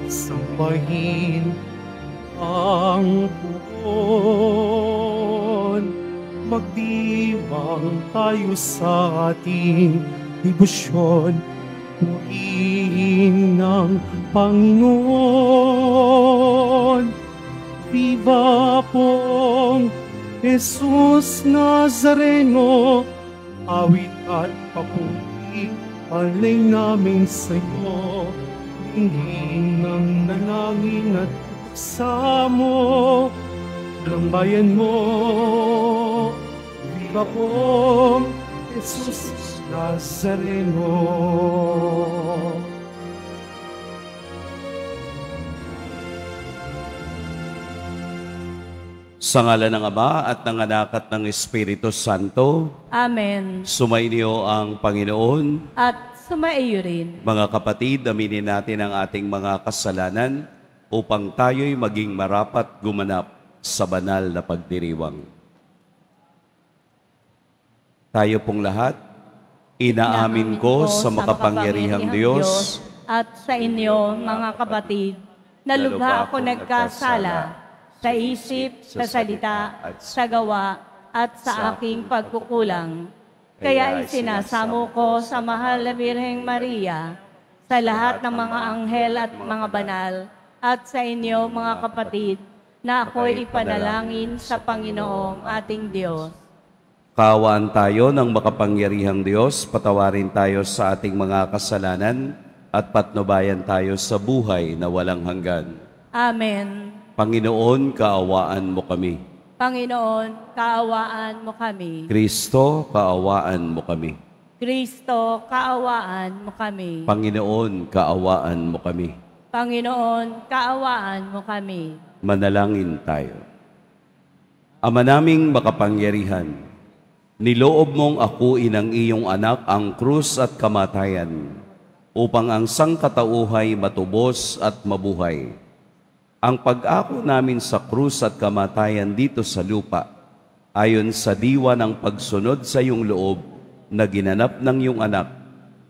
sambahin ang puon. Magdiwang tayo sa ating debosyon, purihin ng Panginoon. Viva pong Jesus Nazareno, awit at papuri, alay namin sa iyo. Hingin ng nalangin at pagsamo ng bayan mo. Viva pong Jesus Nazareno. Sa ngalan ng Ama at ng Anak at ng Espiritu Santo. Amen. Sumainyo ang Panginoon. At sumaiyo rin. Mga kapatid, aminin natin ang ating mga kasalanan upang tayo'y maging marapat gumanap sa banal na pagdiriwang. Tayo pong lahat, inaamin ko sa makapangyarihang Diyos at sa inyo, mga kapatid, na lubha ako nagkasala sa isip, sa salita, sa gawa, at sa aking pagkukulang. Kaya isinasamo ko sa mahal na Birheng Maria, sa lahat ng mga anghel at mga banal, at sa inyo, mga kapatid, na ako'y ipanalangin sa Panginoong ating Diyos. Kaawaan tayo ng makapangyarihang Diyos, patawarin tayo sa ating mga kasalanan, at patnubayan tayo sa buhay na walang hanggan. Amen. Panginoon, kaawaan mo kami. Panginoon, kaawaan mo kami. Kristo, kaawaan mo kami. Kristo, kaawaan mo kami. Panginoon, kaawaan mo kami. Panginoon, kaawaan mo kami. Manalangin tayo. Ama naming makapangyarihan, niloob mong akuin ang iyong anak ang krus at kamatayan, upang ang sangkatauhay matubos at mabuhay. Ang pag-ako namin sa krus at kamatayan dito sa lupa, ayon sa diwa ng pagsunod sa iyong loob na ginanap ng iyong anak,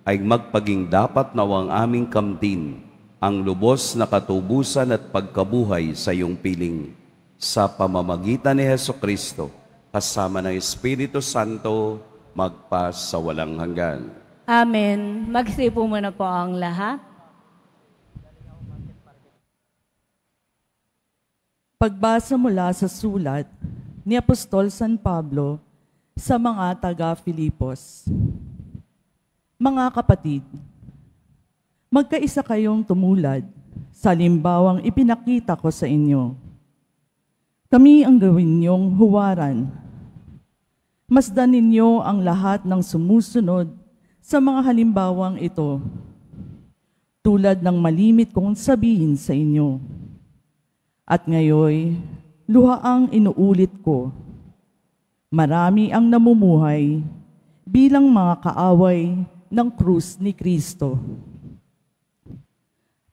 ay magpaging dapat nawang aming kamtin ang lubos na katubusan at pagkabuhay sa iyong piling. Sa pamamagitan ni Hesukristo, kasama ng Espiritu Santo, magpa sa walang hanggan. Amen. Magsipo muna po ang lahat. Pagbasa mula sa sulat ni Apostol San Pablo sa mga taga-Filipos. Mga kapatid, magkaisa kayong tumulad sa limbawang ipinakita ko sa inyo. Kami ang gawin niyong huwaran. Masdan ninyo ang lahat ng sumusunod sa mga halimbawang ito, tulad ng malimit kong sabihin sa inyo. At ngayoy, luhaang inuulit ko, marami ang namumuhay bilang mga kaaway ng krus ni Kristo.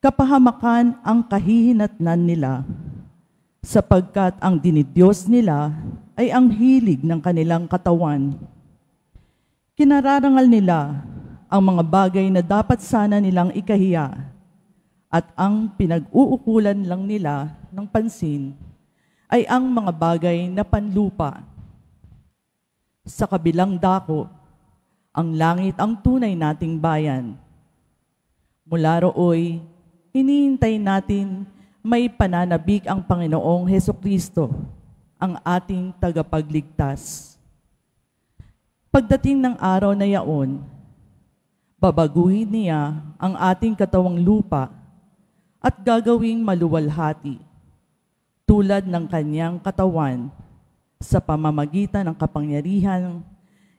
Kapahamakan ang kahihinatnan nila, sapagkat ang dinidyos nila ay ang hilig ng kanilang katawan. Kinararangal nila ang mga bagay na dapat sana nilang ikahiya, at ang pinag-uukulan lang nila ng pansin ay ang mga bagay na panlupa. Sa kabilang dako, ang langit ang tunay nating bayan. Mula rooy, hinihintay natin may pananabik ang Panginoong Hesukristo, ang ating tagapagligtas. Pagdating ng araw na yaon, babaguhin niya ang ating katawang lupa at gagawing maluwalhati, tulad ng kanyang katawan, sa pamamagitan ng kapangyarihan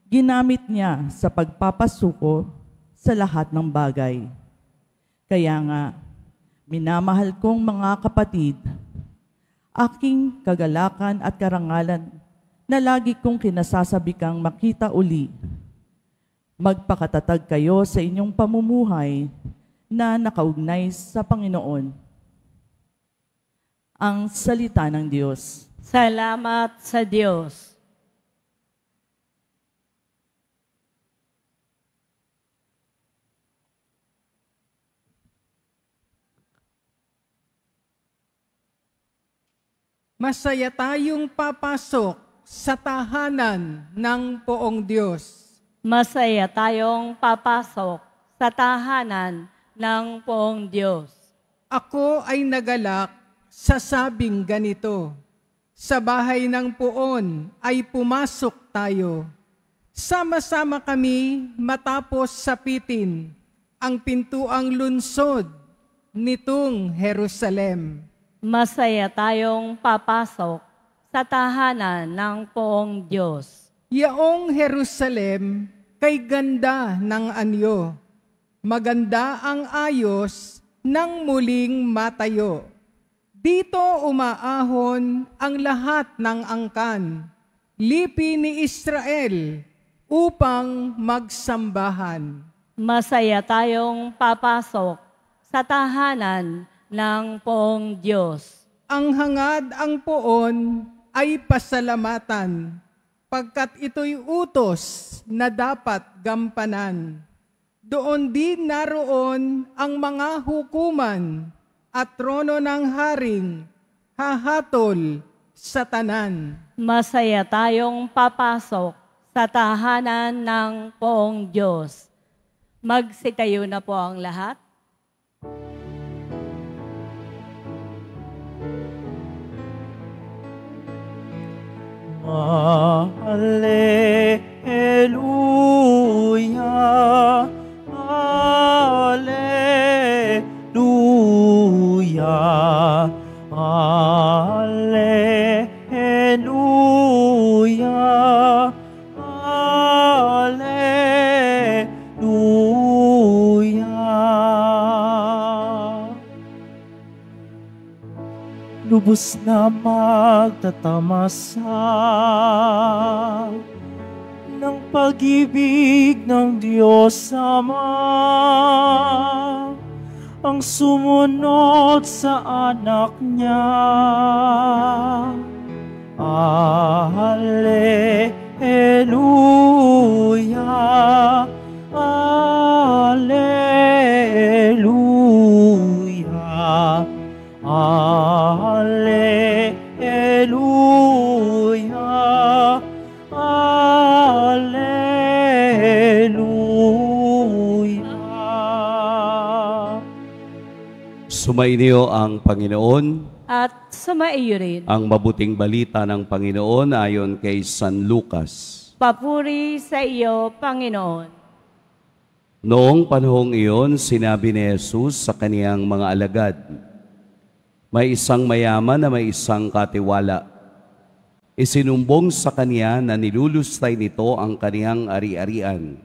ginamit niya sa pagpapasuko sa lahat ng bagay. Kaya nga, minamahal kong mga kapatid, aking kagalakan at karangalan na lagi kong kinasasabikang makita uli. Magpakatatag kayo sa inyong pamumuhay na nakaugnay sa Panginoon. Ang salita ng Diyos. Salamat sa Diyos. Masaya tayong papasok sa tahanan ng Poong Diyos. Masaya tayong papasok sa tahanan ng Poong Diyos. Ako ay nagalak sa sabing ganito, sa bahay ng Poon ay pumasok tayo. Sama-sama kami matapos sapitin ang pintuang lunsod nitong Jerusalem. Masaya tayong papasok sa tahanan ng Poong Diyos. Yaong Jerusalem kay ganda ng anyo, maganda ang ayos ng muling matayo. Dito umaahon ang lahat ng angkan, lipi ni Israel upang magsambahan. Masaya tayong papasok sa tahanan ng Poong Diyos. Ang hangad ang Poon ay pasalamatan, pagkat ito'y utos na dapat gampanan. Doon din naroon ang mga hukuman at trono ng haring hahatol sa tanan. Masaya tayong papasok sa tahanan ng Poong Diyos. Magsitayo na po ang lahat. Alleluia, Alleluia, Alleluia, Alleluia. Lubos na magtatamasa ng pag-ibig ng Diyos Ama, ang sumunod sa anak niya. Alleluia, Alleluia, Alleluia, Alleluia. Sumainyo ang Panginoon. At sumaiyo rin. Ang mabuting balita ng Panginoon ayon kay San Lucas. Papuri sa iyo, Panginoon. Noong panahong iyon, sinabi ni Jesus sa kaniyang mga alagad, may isang mayaman na may isang katiwala. Isinumbong sa kaniya na nilulustay nito ang kaniyang ari-arian.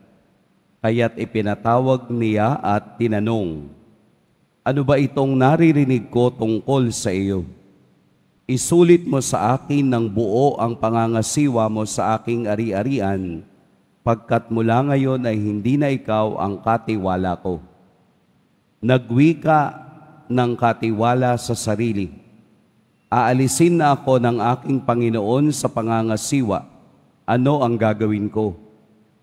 Kaya't ipinatawag niya at tinanong, ano ba itong naririnig ko tungkol sa iyo? Isulit mo sa akin ng buo ang pangangasiwa mo sa aking ari-arian, pagkat mula ngayon ay hindi na ikaw ang katiwala ko. Nagwika ng katiwala sa sarili. Aalisin na ako ng aking Panginoon sa pangangasiwa. Ano ang gagawin ko?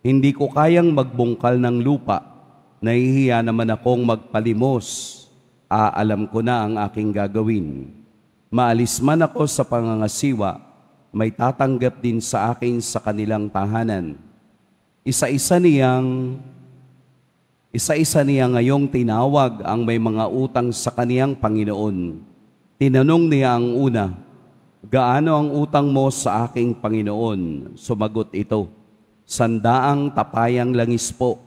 Hindi ko kayang magbungkal ng lupa. Nahihiya naman akong magpalimos. Alam ko na ang aking gagawin. Maalis man ako sa pangangasiwa, may tatanggap din sa akin sa kanilang tahanan. Isa-isa niya ngayong tinawag ang may mga utang sa kaniyang Panginoon. Tinanong niya ang una, gaano ang utang mo sa aking Panginoon? Sumagot ito, 100 tapayang langis po.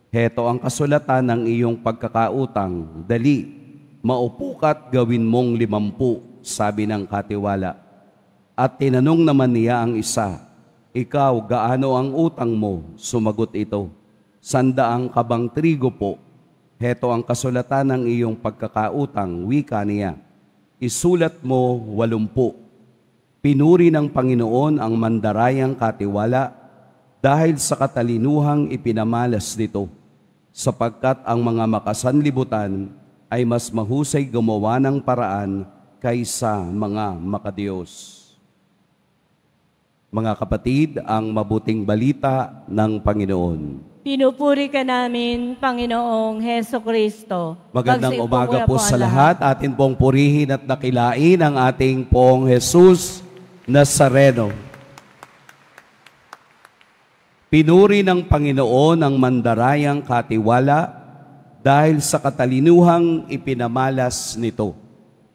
Heto ang kasulatan ng iyong pagkakautang. Dali, maupo ka't gawin mong 50, sabi ng katiwala. At tinanong naman niya ang isa, ikaw, gaano ang utang mo? Sumagot ito, 100 kabang trigo po. Heto ang kasulatan ng iyong pagkakautang, wika niya. Isulat mo 80. Pinuri ng Panginoon ang mandarayang katiwala dahil sa katalinuhang ipinamalas nito, sapagkat ang mga makasanlibutan ay mas mahusay gumawa ng paraan kaysa mga makadiyos. Mga kapatid, ang mabuting balita ng Panginoon. Pinupuri ka namin, Panginoong Heso Kristo. Magandang Magsiupo umaga muna po ang sa lahat. Atin pong purihin at nakilain ang ating pong Jesus Nazareno. Pinuri ng Panginoon ang mandarayang katiwala dahil sa katalinuhang ipinamalas nito.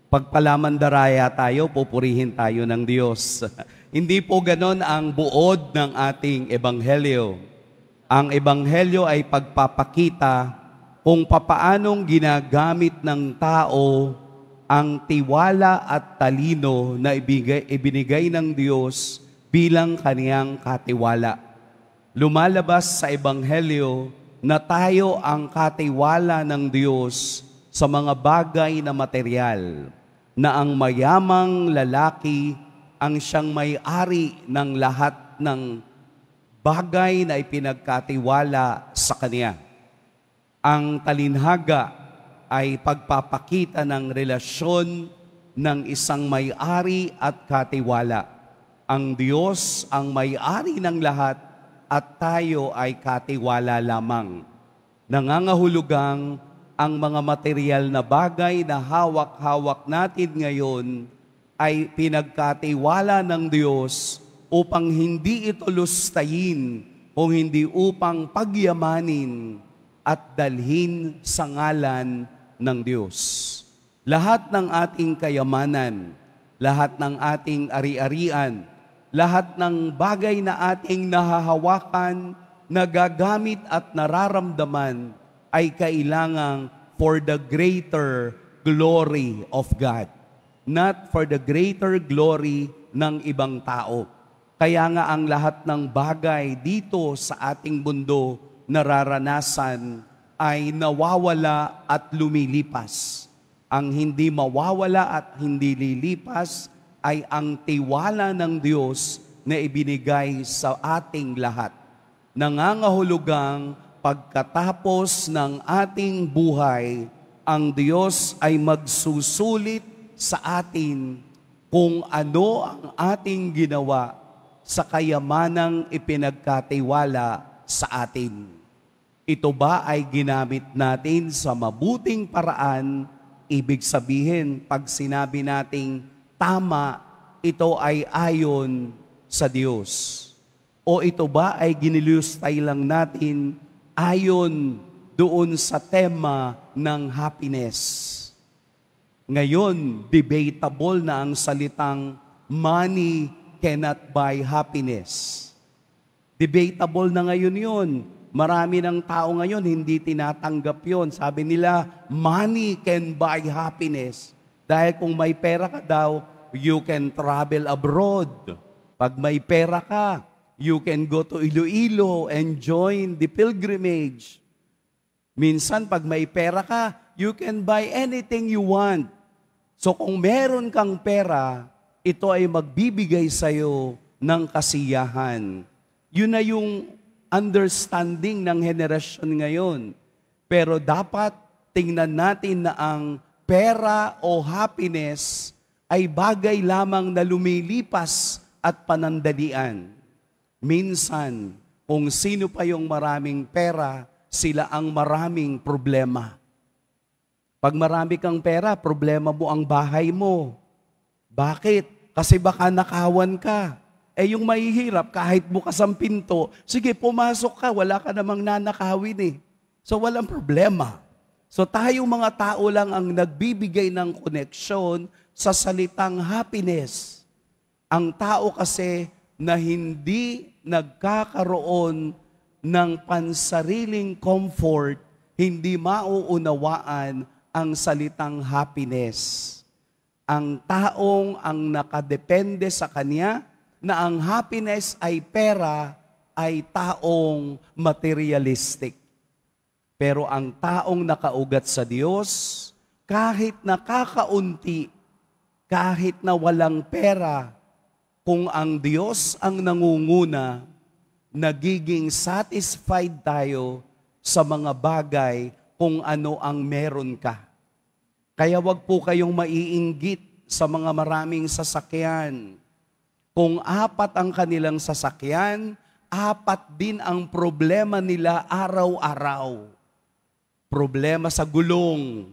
Pagpalamandaraya tayo, pupurihin tayo ng Diyos. Hindi po ganon ang buod ng ating ebanghelyo. Ang ebanghelyo ay pagpapakita kung papaanong ginagamit ng tao ang tiwala at talino na ibinigay ng Diyos bilang kaniyang katiwala. Lumalabas sa ebanghelyo na tayo ang katiwala ng Diyos sa mga bagay na material, na ang mayamang lalaki ang siyang may-ari ng lahat ng bagay na ipinagkatiwala sa kanya. Ang talinhaga ay pagpapakita ng relasyon ng isang may-ari at katiwala. Ang Diyos ang may-ari ng lahat at tayo ay katiwala lamang. Nangangahulugang ang mga material na bagay na hawak-hawak natin ngayon ay pinagkatiwala ng Diyos upang hindi ito lustayin o hindi upang pagyamanin at dalhin sa ngalan ng Diyos. Lahat ng ating kayamanan, lahat ng ating ari-arian, lahat ng bagay na ating nahahawakan, nagagamit at nararamdaman ay kailangang for the greater glory of God, not for the greater glory ng ibang tao. Kaya nga ang lahat ng bagay dito sa ating mundo nararanasan ay nawawala at lumilipas. Ang hindi mawawala at hindi lilipas ay ang tiwala ng Diyos na ibinigay sa ating lahat. Nangangahulugang pagkatapos ng ating buhay, ang Diyos ay magsusulit sa atin kung ano ang ating ginawa sa kayamanang ipinagkatiwala sa atin. Ito ba ay ginamit natin sa mabuting paraan? Ibig sabihin, pag sinabi nating tama, ito ay ayon sa Diyos. O ito ba ay ginilustay lang natin ayon doon sa tema ng happiness? Ngayon, debatable na ang salitang money cannot buy happiness. Debatable na ngayon yun. Marami ng tao ngayon hindi tinatanggap yun. Sabi nila, money can buy happiness. Dahil kung may pera ka daw, you can travel abroad. Pag may pera ka, you can go to Iloilo and join the pilgrimage. Minsan, pag may pera ka, you can buy anything you want. So kung meron kang pera, ito ay magbibigay sa'yo ng kasiyahan. Yun na yung understanding ng henerasyon ngayon. Pero dapat tingnan natin na ang pera o happiness ay bagay lamang na lumilipas at panandalian. Minsan, kung sino pa yung maraming pera, sila ang maraming problema. Pag marami kang pera, problema mo ang bahay mo. Bakit? Kasi baka nakawan ka. Eh yung mahihirap, kahit bukas ang pinto, sige, pumasok ka, wala ka namang nanakawin eh. So walang problema. So tayong mga tao lang ang nagbibigay ng koneksyon sa salitang happiness. Ang tao kasi na hindi nagkakaroon ng pansariling comfort, hindi mauunawaan ang salitang happiness. Ang taong ang nakadepende sa kanya na ang happiness ay pera ay taong materialistic. Pero ang taong nakaugat sa Diyos, kahit nakakaunti, kahit na walang pera, kung ang Diyos ang nangunguna, nagiging satisfied tayo sa mga bagay kung ano ang meron ka. Kaya wag po kayong maiinggit sa mga maraming sasakyan. Kung 4 ang kanilang sasakyan, apat din ang problema nila araw-araw. Problema sa gulong,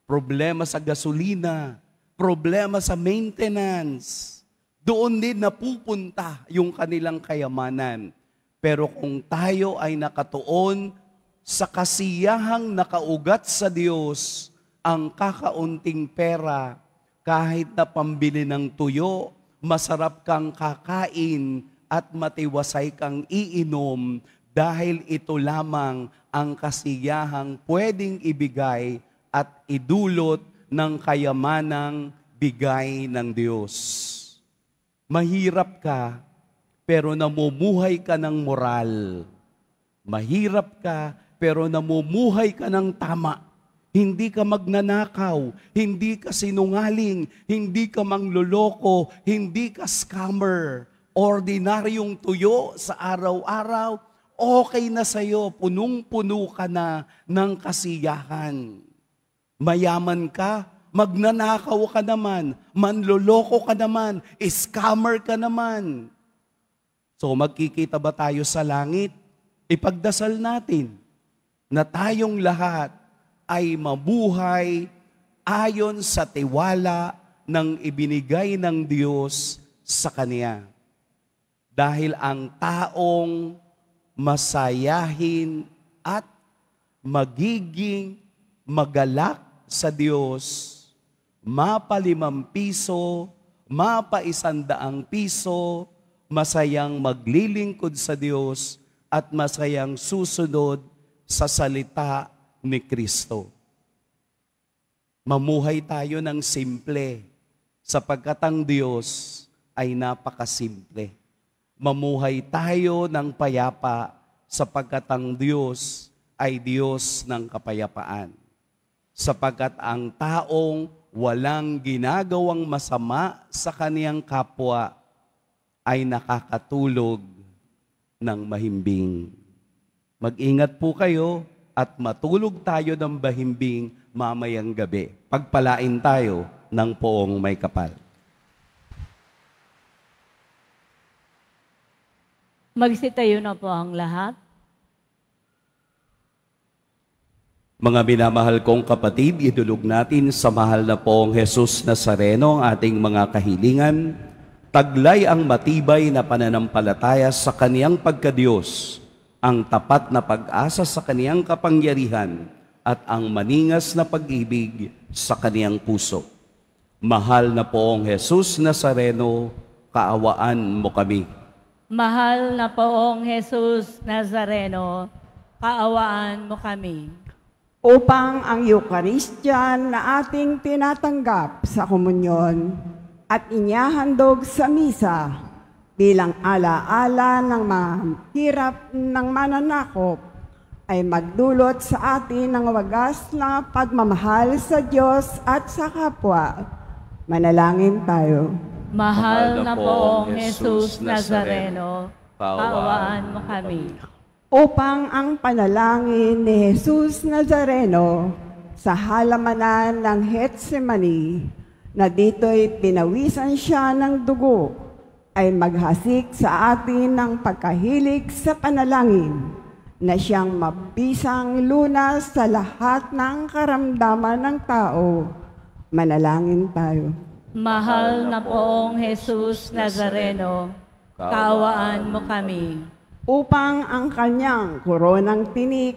problema sa gasolina, problema sa maintenance. Doon din napupunta yung kanilang kayamanan. Pero kung tayo ay nakatuon sa kasiyahang nakaugat sa Diyos, ang kakaunting pera, kahit na pambili ng tuyo, masarap kang kakain at matiwasay kang iinom dahil ito lamang ang kasiyahang pwedeng ibigay at idulot ng kayamanang bigay ng Diyos. Mahirap ka, pero namumuhay ka ng moral. Mahirap ka, pero namumuhay ka ng tama. Hindi ka magnanakaw, hindi ka sinungaling, hindi ka mangloloko, hindi ka scammer. Ordinaryong tuyo sa araw-araw, okay na sa'yo, punong-puno ka na ng kasiyahan. Mayaman ka, magnanakaw ka naman, manloloko ka naman, scammer ka naman. So magkikita ba tayo sa langit? Ipagdasal natin na tayong lahat ay mabuhay ayon sa tiwala ng ibinigay ng Diyos sa Kanya. Dahil ang taong masayahin at magiging magalak sa Diyos, mapa 5 piso, mapa 100 piso, masayang maglilingkod sa Diyos at masayang susunod sa salita ni Kristo. Mamuhay tayo ng simple sapagkat ang Diyos ay napakasimple. Mamuhay tayo ng payapa sapagkat ang Diyos ay Diyos ng kapayapaan. Sapagkat ang taong walang ginagawang masama sa kaniyang kapwa ay nakakatulog ng mahimbing. Mag-ingat po kayo at matulog tayo ng mahimbing mamayang gabi. Pagpalain tayo ng poong may kapal. Magsitayo na po ang lahat. Mga minamahal kong kapatid, idulog natin sa mahal na poong Jesus Nazareno ang ating mga kahilingan. Taglay ang matibay na pananampalataya sa kaniyang pagkadiyos, ang tapat na pag-asa sa kaniyang kapangyarihan, at ang maningas na pag-ibig sa kaniyang puso. Mahal na poong Jesus Nazareno, kaawaan mo kami. Mahal na poong Jesus Nazareno, kaawaan mo kami. Upang ang Eucharistia na ating tinatanggap sa komunyon at inihahandog sa misa bilang alaala ng mga hirap ng mananakop ay magdulot sa atin ng wagas na pagmamahal sa Diyos at sa kapwa. Manalangin tayo. Mahal na poong Jesus Nazareno, kaawaan mo kami. Upang ang panalangin ni Jesus Nazareno sa halamanan ng Getsemani, na dito'y pinawisan siya ng dugo, ay maghasik sa atin ng pagkahilig sa panalangin, na siyang mabisang lunas sa lahat ng karamdaman ng tao. Manalangin tayo. Mahal na poong Jesus Nazareno, kaawaan mo kami. Upang ang kanyang koronang tinik,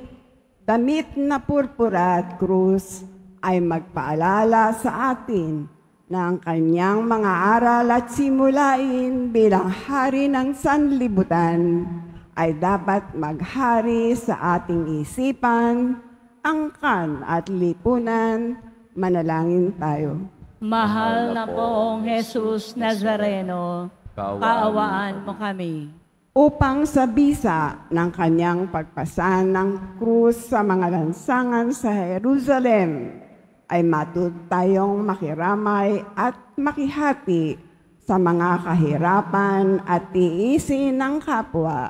damit na purpura at krus, ay magpaalala sa atin na ang kanyang mga aral at simulain bilang hari ng sanlibutan ay dapat maghari sa ating isipan, angkan at lipunan. Manalangin tayo. Mahal na poong Jesus Nazareno, kaawaan mo kami. Upang sa bisa ng kanyang pagpasan ng krus sa mga lansangan sa Jerusalem, ay matud tayong makiramay at makihati sa mga kahirapan at tiisin ng kapwa.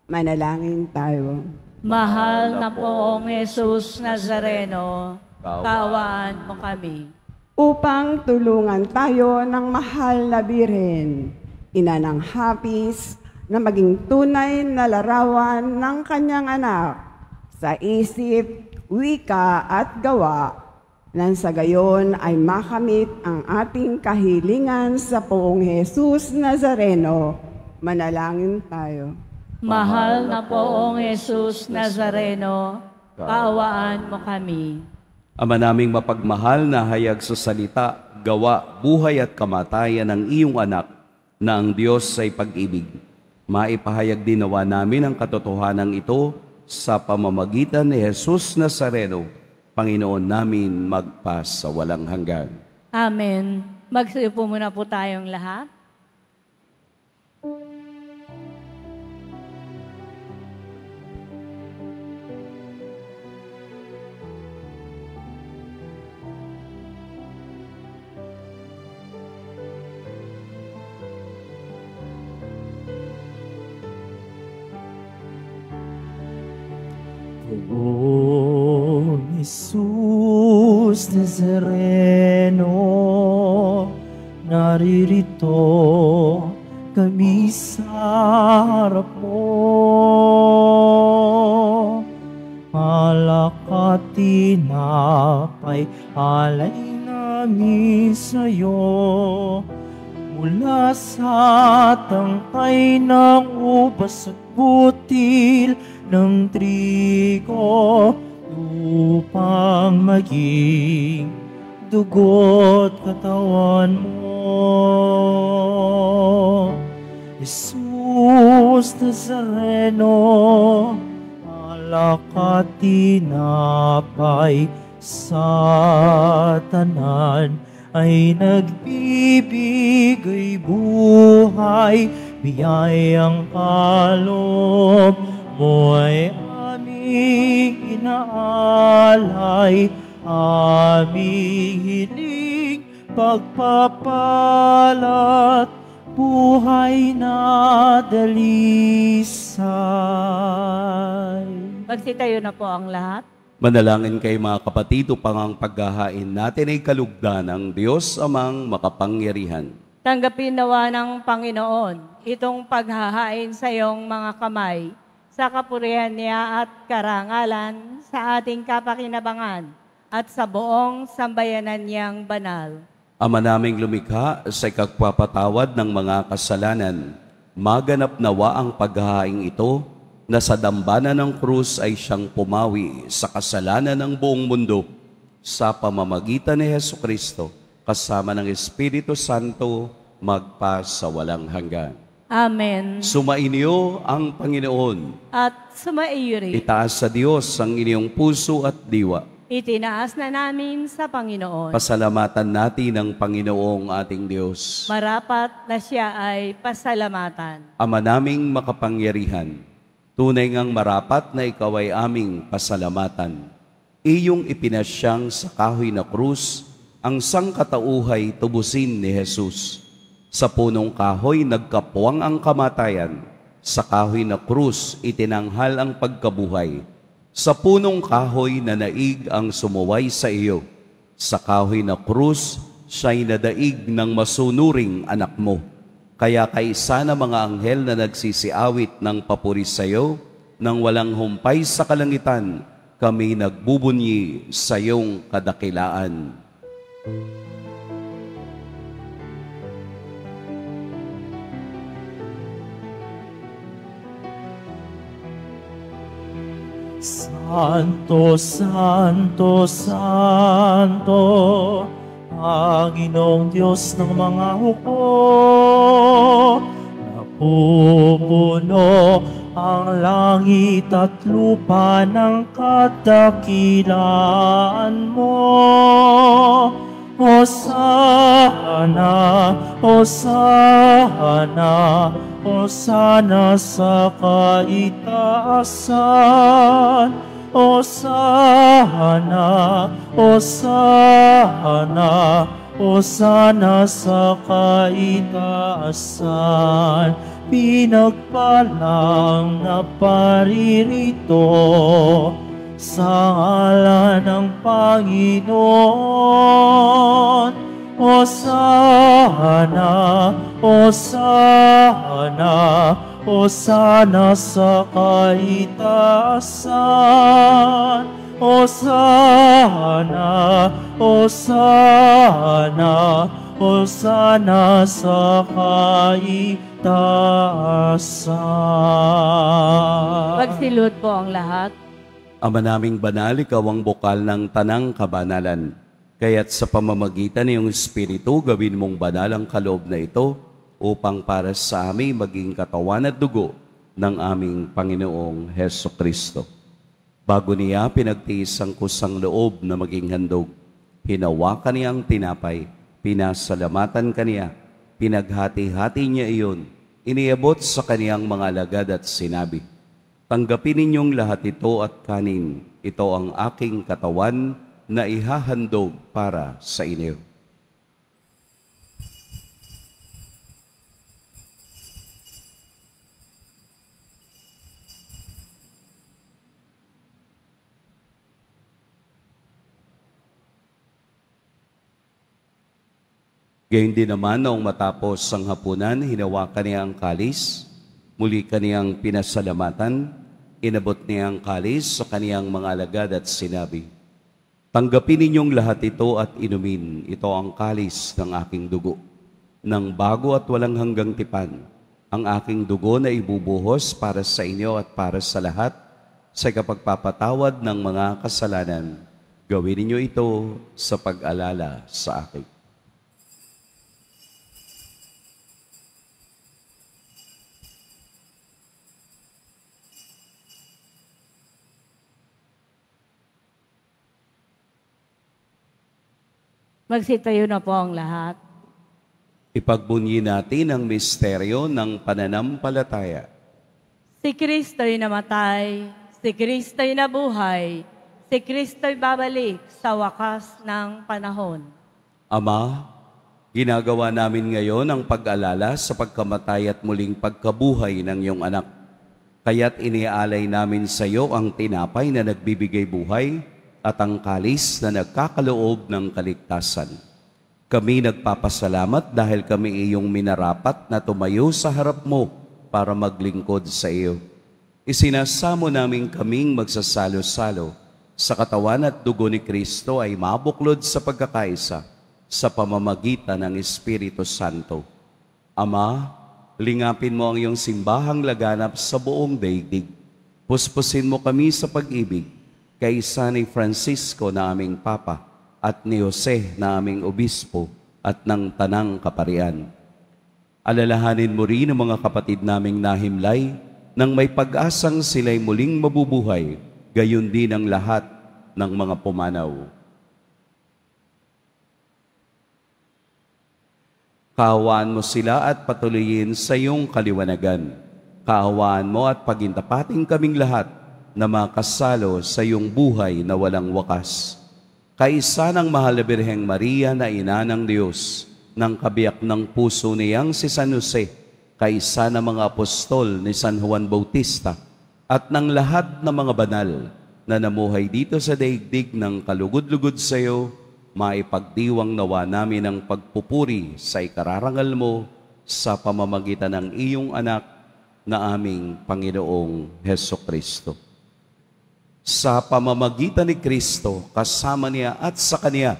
Manalangin tayo. Mahal na poong Jesus Nazareno, kaawaan mo kami. Upang tulungan tayo ng mahal na Birhen, ina ng hapis, na maging tunay na larawan ng kanyang anak sa isip, wika at gawa, nang sa gayon ay makamit ang ating kahilingan sa Poong Jesus Nazareno. Manalangin tayo. Mahal na Poong Jesus Nazareno, kaawaan mo kami. Ama naming mapagmahal na hayag sa salita, gawa, buhay at kamatayan ng iyong anak na ang Diyos ay pag-ibig. Maipahayag din nawa namin ang katotohanan ito sa pamamagitan ni Jesus Nazareno, Panginoon namin magpas sa walang hanggan. Amen. Magsiupo muna po tayong lahat. Poong Jesus Nazareno, naririto kami sa harap mo. Malakat tinapay, alay namin sa'yo. Mula sa tangkay ng ubas at butil ng trigo, upang maging dugo't katawan mo. Jesus Nazareno, alakat tinapay sa tanan ay nagbibigay buhay, biyayang kaloob mo ay aming inaalay, aming hiling pagpapalat, buhay na dalisay. Magsitayo na po ang lahat. Manalangin kay mga kapatid upang ang paghahain natin ay kalugdan ng Diyos amang makapangyarihan. Tanggapin nawa ng Panginoon itong paghahain sa iyong mga kamay, sa kapurihan niya at karangalan, sa ating kapakinabangan, at sa buong sambayanan niyang banal. Ama naming lumikha sa ikagpapatawad ng mga kasalanan, maganap nawa ang paghahaing ito na sa dambana ng krus ay siyang pumawi sa kasalanan ng buong mundo sa pamamagitan ni Hesukristo kasama ng Espiritu Santo magpa sa walang hanggan. Amen. Sumainyo ang Panginoon. At sumaiyo rin. Itaas sa Diyos ang inyong puso at diwa. Itinaas na namin sa Panginoon. Pasalamatan natin ang Panginoong ating Diyos. Marapat na siya ay pasalamatan. Ama naming makapangyarihan, tunay ngang marapat na ikaw ay aming pasalamatan. Iyong ipinasyang sa kahoy na krus ang sangkatauhay tubusin ni Jesus. Sa punong kahoy nagkapwang ang kamatayan, sa kahoy na krus itinanghal ang pagkabuhay. Sa punong kahoy na naig ang sumuway sa iyo, sa kahoy na krus siya'y nadaig ng masunuring anak mo. Kaya kaisa na mga anghel na nagsisiawit ng papuri sa iyo, nang walang humpay sa kalangitan, kami nagbubunyi sa iyong kadakilaan. Santo, Santo, Santo, Panginoong Diyos ng mga hukbo, napupuno ang langit at lupa ng kadakilaan mo. Hosana, Hosana, Hosana sa kaitaasan. Hosana, Hosana, Hosana sa kaitaasan. Pinagpalang na paririto sa ngalan ng Panginoon. Hosana, Hosana, Hosana sa kaitaasan, Hosana, Hosana, Hosana sa kaitaasan. Magsilot po ang lahat. Ama naming banal, ikaw ang bukal ng tanang kabanalan. Kaya't sa pamamagitan ng iyong Espiritu, gawin mong banal ang kaloob na ito upang para sa amin maging katawan at dugo ng aming Panginoong Heso Kristo. Bago niya pinagtiis ang kusang loob na maging handog, hinawakan niya ang tinapay, pinasalamatan kaniya, pinaghati-hati niya iyon, iniabot sa kaniyang mga alagad at sinabi, "Tanggapin ninyong lahat ito at kanin, ito ang aking katawan na ihahandog para sa inyo." Gayun din naman noong matapos ang hapunan, hinawakan niya ang kalis, muli kaniyang pinasalamatan, inabot niya ang kalis sa kaniyang mga alagad at sinabi, "Tanggapin ninyong lahat ito at inumin, ito ang kalis ng aking dugo, ng bago at walang hanggang tipan, ang aking dugo na ibubuhos para sa inyo at para sa lahat, sa kapagpapatawad ng mga kasalanan. Gawin ninyo ito sa pag-alala sa akin." Magsitayo na po ang lahat. Ipagbunyi natin ang misteryo ng pananampalataya. Si Kristo'y namatay, si Kristo'y nabuhay, si Kristo'y babalik sa wakas ng panahon. Ama, ginagawa namin ngayon ang pag-alala sa pagkamatay at muling pagkabuhay ng iyong anak. Kaya't iniaalay namin sa iyo ang tinapay na nagbibigay buhay at ang kalis na nagkakaloob ng kaligtasan. Kami nagpapasalamat dahil kami iyong minarapat na tumayo sa harap mo para maglingkod sa iyo. Isinasamo namin kaming magsasalo-salo sa katawan at dugo ni Kristo ay mabuklod sa pagkakaisa sa pamamagitan ng Espiritu Santo. Ama, lingapin mo ang iyong simbahang laganap sa buong daigdig. Puspusin mo kami sa pag-ibig, kaysa ni Francisco na aming Papa at ni Jose na aming Obispo at ng Tanang Kaparian. Alalahanin mo rin ang mga kapatid naming nahimlay nang may pag-asang sila'y muling mabubuhay, gayon din ang lahat ng mga pumanaw. Kaawaan mo sila at patuloyin sa iyong kaliwanagan. Kaawaan mo at pagintapating kaming lahat na makasalo sa iyong buhay na walang wakas. Kaisa ng mahal na Birheng Maria na ina ng Diyos, ng kabiyak ng puso niyang si San Jose, kaisa ng mga apostol ni San Juan Bautista, at ng lahat ng mga banal na namuhay dito sa daigdig ng kalugod-lugod sa iyo, maipagdiwang nawa namin ang pagpupuri sa ikararangal mo sa pamamagitan ng iyong anak na aming Panginoong Heso Kristo. Sa pamamagitan ni Kristo, kasama niya at sa Kanya,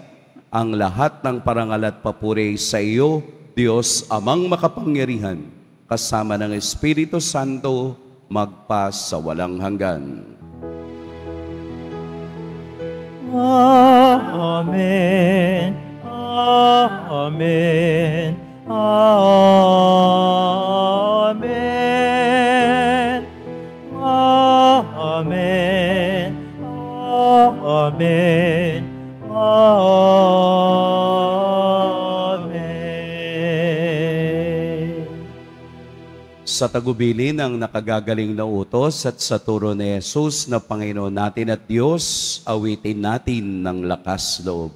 ang lahat ng parangal at papuri sa iyo, Diyos Amang makapangyarihan, kasama ng Espiritu Santo, magpa sa walang hanggan. Amen. Amen. Amen. Amen. Amen. Amen. Sa tagubilin ng nakagagaling na utos at sa turo ni Jesus na Panginoon natin at Diyos, awitin natin ng lakas loob.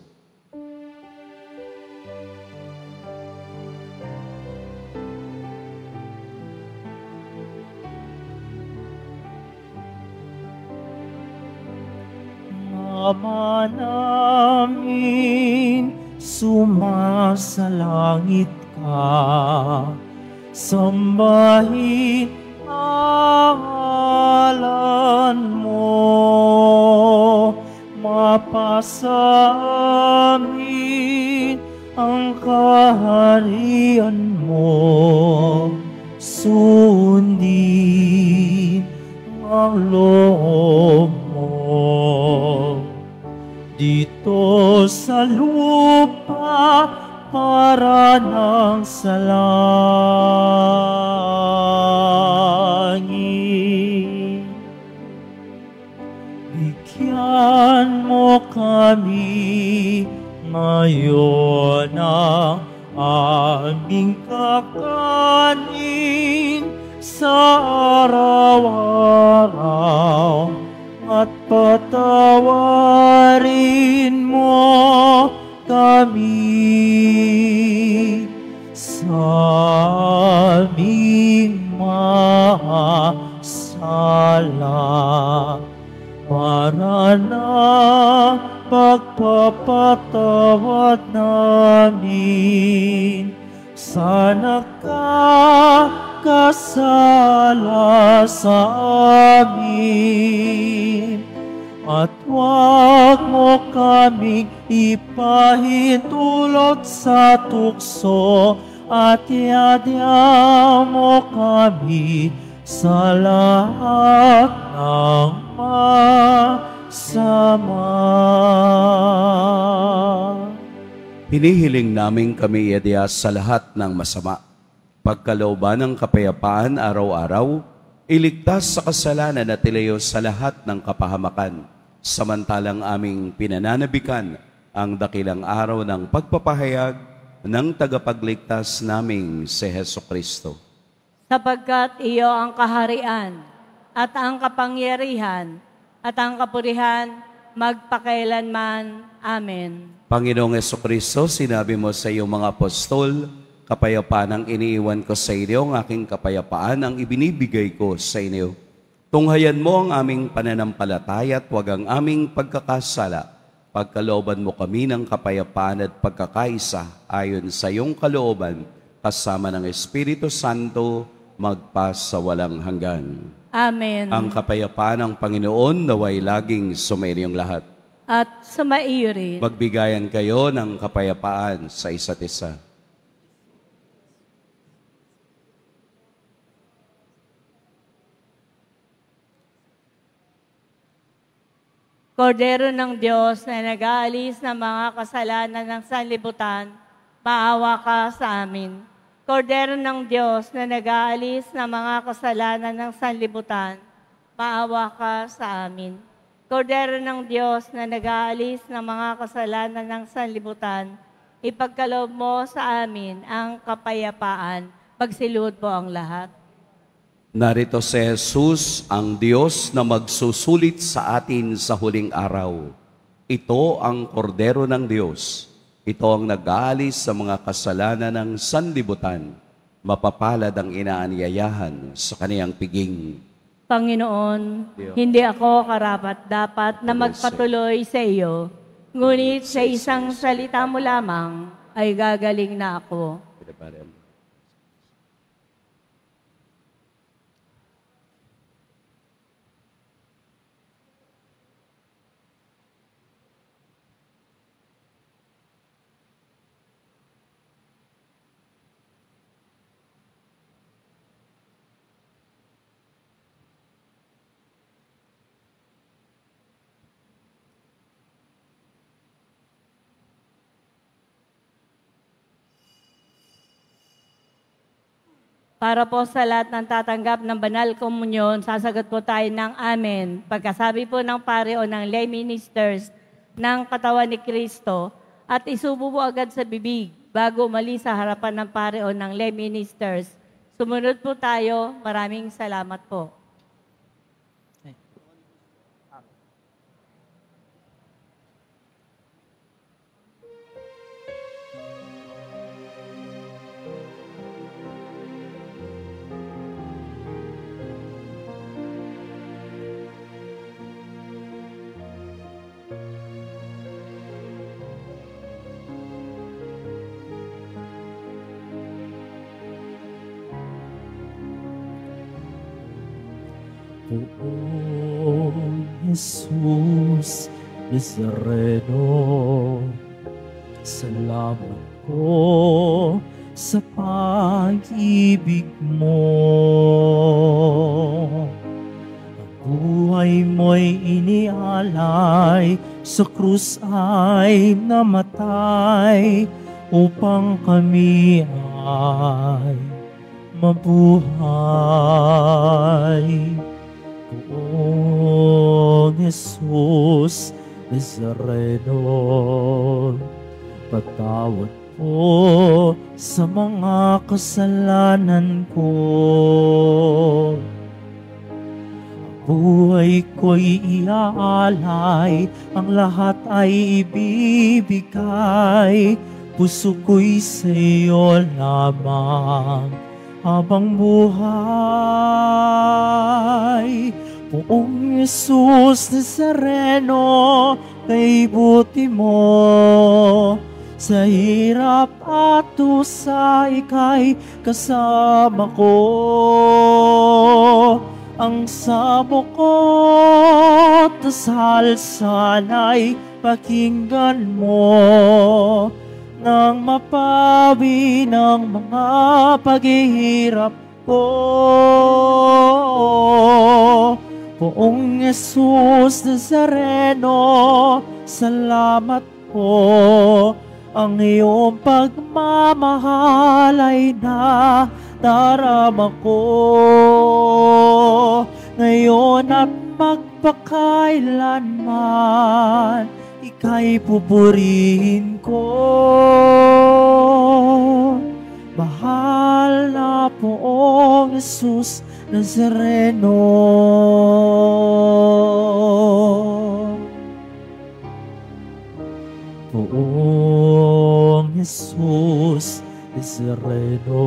Ama namin, sumasalangit ka, sambahin ngalan mo, mapasa amin ang kaharian mo, sundin ang loob mo. Dito sa lupa para ng sa langit. Bigyan mo kami ngayon ang aming kakanin sa araw-araw, at patawarin mo kami sa aming sala para na pagpapatawad namin sa nakakasala sa amin. At huwag mo kaming ipahintulot sa tukso, at iadya mo kami sa lahat ng masama. Hinihiling namin kami iadya sa lahat ng masama, pagkalooban ng kapayapaan araw-araw, iligtas sa kasalanan at ilayo sa lahat ng kapahamakan, samantalang aming pinananabikan ang dakilang araw ng pagpapahayag ng tagapagligtas naming si Hesukristo. Sapagkat iyo ang kaharian at ang kapangyarihan at ang kapurihan magpakailanman. Amen. Panginoong Hesukristo, sinabi mo sa iyong mga apostol, kapayapaan ang iniiwan ko sa inyo, ang aking kapayapaan ang ibinibigay ko sa inyo. Tunghayan mo ang aming pananampalataya at huwag ang aming pagkakasala. Pagkalooban mo kami ng kapayapaan at pagkakaisa ayon sa iyong kalooban, kasama ng Espiritu Santo, magpa sa walang hanggan. Amen. Ang kapayapaan ng Panginoon naway laging sumainyong lahat. At sumaiyo rin. Magbigayan kayo ng kapayapaan sa isa't isa. Kordero ng Diyos na nag-aalis ng mga kasalanan ng sanlibutan, maawa ka sa amin. Kordero ng Diyos na nag-aalis ng mga kasalanan ng sanlibutan, maawa ka sa amin. Kordero ng Diyos na nag-aalis ng mga kasalanan ng sanlibutan, ipagkaloob mo sa amin ang kapayapaan. Pagsilud po ang lahat. Narito si Jesus, ang Diyos na magsusulit sa atin sa huling araw. Ito ang kordero ng Diyos. Ito ang nag-aalis sa mga kasalanan ng sanlibutan. Mapapalad ang inaanyayahan sa kaniyang piging. Panginoon, hindi ako karapat-dapat na magpatuloy sa iyo, ngunit sa isang salita mo lamang ay gagaling na ako. Para po sa lahat ng tatanggap ng banal komunyon, sasagot po tayo ng Amen. Pagkasabi po ng pare o ng lay ministers ng katawan ni Kristo at isubo po agad sa bibig bago umalis sa harapan ng pare o ng lay ministers. Sumunod po tayo. Maraming salamat po. Poong Jesus Nazareno, salamat po sa pag-ibig mo. Ang buhay mo'y inialay, sa krus ay namatay, upang kami ay mabuhay. Poong Jesus Nazareno, patawad po sa mga kasalanan ko. Ang buhay ko'y iaalay, ang lahat ay ibibigay, puso ko'y sa'yo lamang habang buhay. Poong Jesus Nazareno, kay buti mo, sa hirap at tusa ika'y kasama ko. Ang sabok ko't dasal sana'y pakinggan mo, nang mapawi ng mga paghihirap ko. Poong Jesus Nazareno, salamat po. Ang iyong pagmamahal ay nadarama ko. Ngayon at magpakailanman, ika'y pupurihin ko. Mahal na Poong Jesus Nazareno. Poong Jesus Nazareno,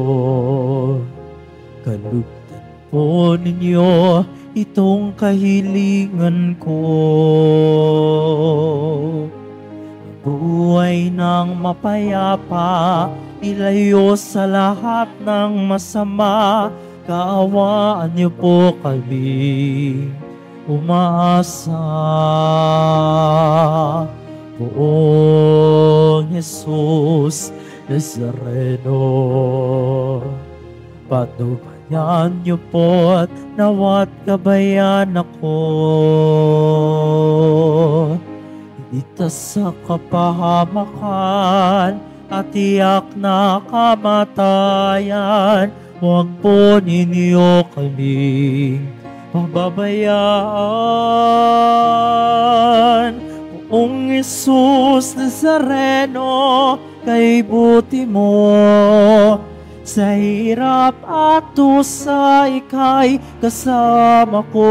kalugdan po ninyo itong kahilingan ko. Buhay ng mapayapa, ilayo sa lahat ng masama, kaawaan niyo po kami umaasa. Poong Jesus Nazareno, patnubayan niyo po at nawat gabayan ako. Itas sa kapahamakan at tiyak na kamatayan, huwag po ninyo kaming pababayaan. Poong Jesus Nazareno, kay buti mo, sa hirap at tusa ika'y kasama ko.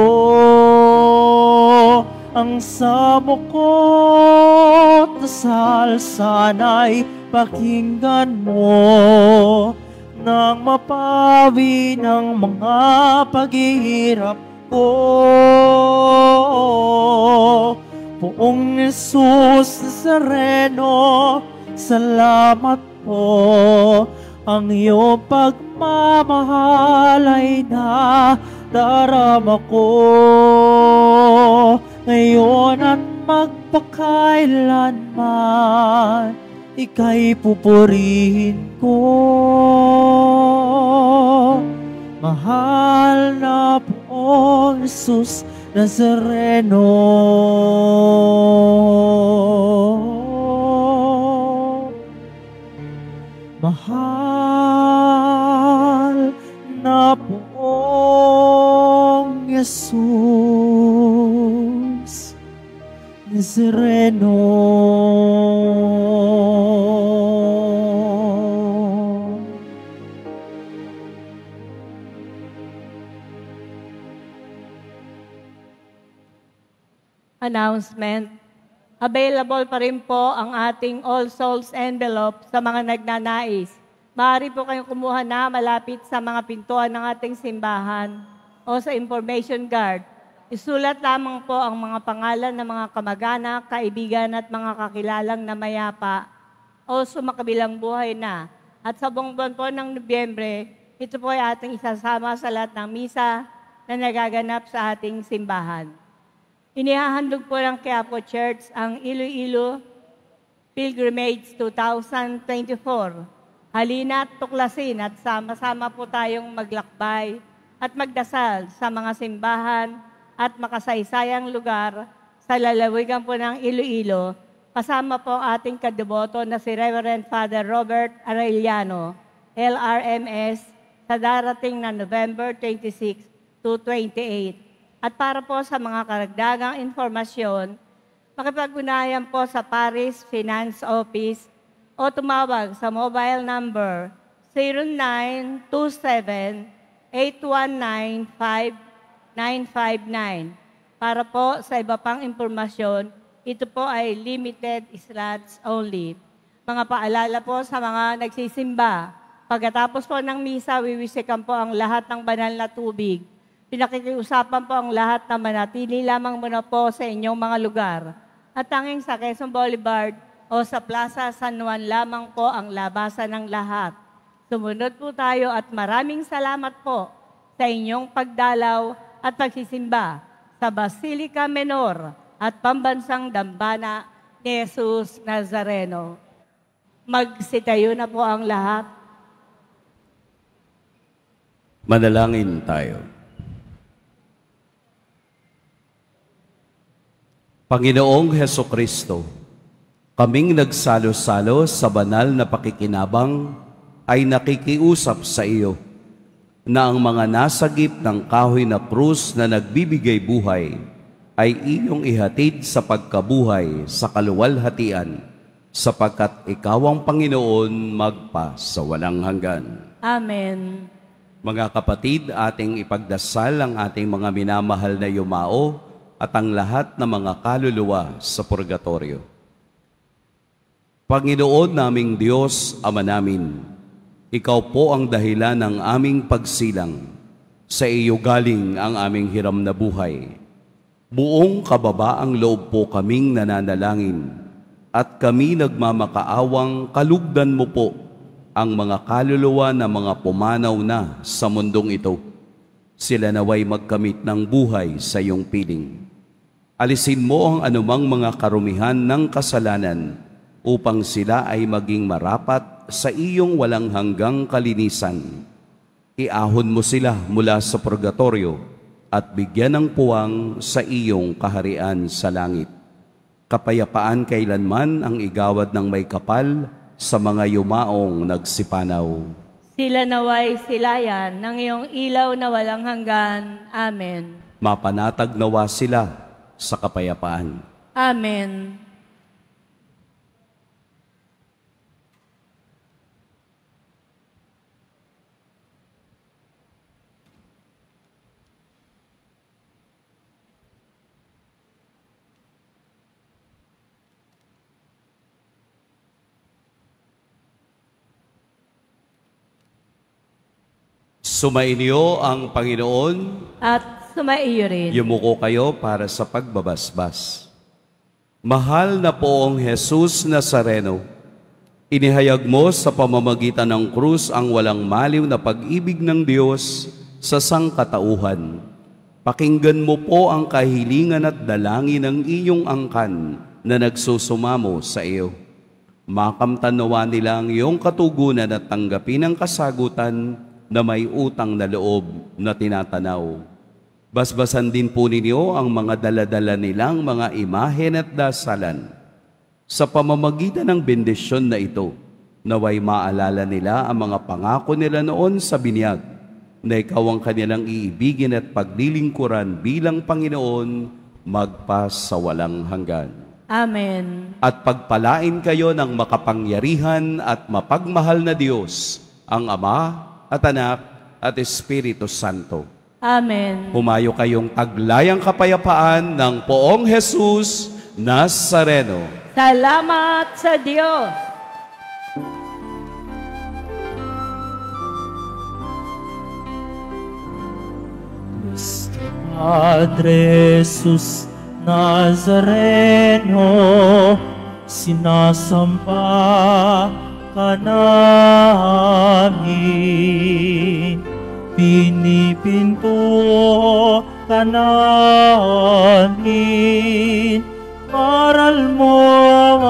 Ang sabok ko't dasal sana'y pakinggan mo, nang mapawi ng mga paghihirap ko. Poong Jesus Nazareno, salamat po. Ang iyong pagmamahal ay nadarama ko. Ngayon at magpakailanman, ika'y pupurihin ko. Mahal na Poong Jesus Nazareno. Mahal na Poong Jesus Nazareno. Announcement. Available pa rin po ang ating All Souls envelope sa mga nagnanais. Maaari po kayong kumuha na malapit sa mga pintuan ng ating simbahan o sa information card. Isulat lamang po ang mga pangalan ng mga kamag-anak, kaibigan at mga kakilalang na mayapa o sumakabilang buhay na. At sa buong buwan po ng Nobyembre, ito po ay ating isasama sa lahat ng misa na na nagaganap sa ating simbahan. Inihahandog po ng Quiapo Church ang Iloilo Pilgrimage 2024. Halina't tuklasin at sama-sama po tayong maglakbay at magdasal sa mga simbahan at makasaysayang lugar sa lalawigan po ng Iloilo, kasama po ating kadeboto na si Reverend Father Robert Arellano, LRMS, sa darating na November 26 to 28. At para po sa mga karagdagang informasyon, makipag-ugnayan po sa Paris Finance Office o tumawag sa mobile number 0927-819-5959. Para po sa iba pang impormasyon, ito po ay limited slots only. Mga paalala po sa mga nagsisimba, pagkatapos po ng misa, wiwisikan po ang lahat ng banal na tubig. Pinakikiusapan po ang lahat na manatili lamang muna po sa inyong mga lugar. At tanging sa Quezon Boulevard o sa Plaza San Juan lamang po ang labasan ng lahat. Sumunod po tayo at maraming salamat po sa inyong pagdalaw at pagsisimba sa Basilica Menor at Pambansang Dambana ni Jesus Nazareno. Magsitayo na po ang lahat. Manalangin tayo. Panginoong Hesukristo, kaming nagsalo-salo sa banal na pakikinabang ay nakikiusap sa iyo na ang mga nasagip ng kahoy na krus na nagbibigay buhay ay iyong ihatid sa pagkabuhay sa kaluwalhatian sapagkat ikaw ang Panginoon magpa sa walang hanggan. Amen. Mga kapatid, ating ipagdasal ang ating mga minamahal na yumao at ang lahat ng mga kaluluwa sa purgatorio. Panginoon naming Diyos, Ama namin, Ikaw po ang dahilan ng aming pagsilang. Sa iyo galing ang aming hiram na buhay. Buong kababaang loob po kaming nananalangin at kami nagmamakaawang kalugdan mo po ang mga kaluluwa na mga pumanaw na sa mundong ito. Sila naway magkamit ng buhay sa iyong piling. Alisin mo ang anumang mga karumihan ng kasalanan upang sila ay maging marapat sa iyong walang hanggang kalinisan. Iahon mo sila mula sa purgatorio at bigyan ng puwang sa iyong kaharian sa langit. Kapayapaan kailanman ang igawad ng may kapal sa mga yumaong nagsipanaw. Sila naway silayan ng iyong ilaw na walang hanggan. Amen. Mapanatag nawa sila sa kapayapaan. Amen. Sumainyo ang Panginoon at sumaiyo rin. Yumuko kayo para sa pagbabasbas. Mahal na poong Jesus Nazareno, inihayag mo sa pamamagitan ng krus ang walang maliw na pag-ibig ng Diyos sa sangkatauhan. Pakinggan mo po ang kahilingan at dalangin ng iyong angkan na nagsusumamo sa iyo. Makamtan nawa nila ang iyong katugunan at tanggapin ang kasagutan na may utang na loob na tinatanaw. Basbasan din po ninyo ang mga daladala nilang mga imahen at dasalan. Sa pamamagitan ng bendisyon na ito, naway maalala nila ang mga pangako nila noon sa binyag, na ikaw ang kanilang iibigin at paglilingkuran bilang Panginoon magpa sa walang hanggan. Amen. At pagpalain kayo ng makapangyarihan at mapagmahal na Diyos, ang Ama, at Anak, at Espiritu Santo. Amen. Humayo kayong taglayang kapayapaan ng poong Jesus Nazareno. Salamat sa Diyos. Padre Jesus Nazareno, sinasamba ka namin, pinipinto namin. Aral mo ang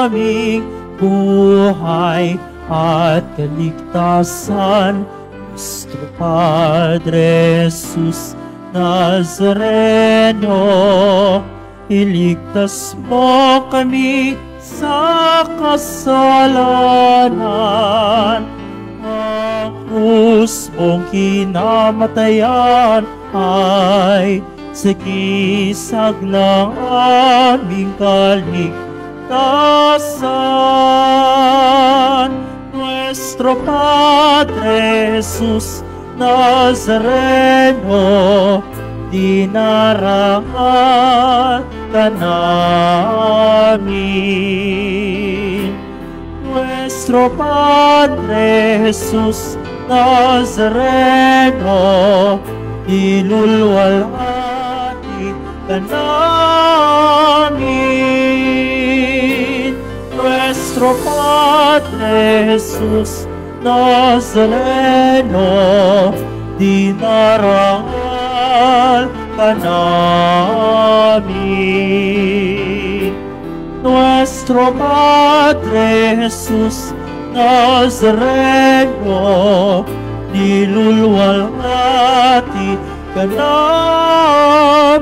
aming buhay at kaligtasan. Nuestro Padre Jesus Nazareno, iligtas mo kami sa kasalanan. Ang krus mong kinamatayan ay sigisag ng aming kaligtasan. Nuestro Padre Jesus Nazareno, dinarangal ka namin. Nuestro Padre Jesus Nazareno, ilulwalhati ka namin. Nuestro Padre Jesus Nazareno, dinarangal ka namin. Nuestro Padre Jesus Nazareno, nilulwalhati ka namin.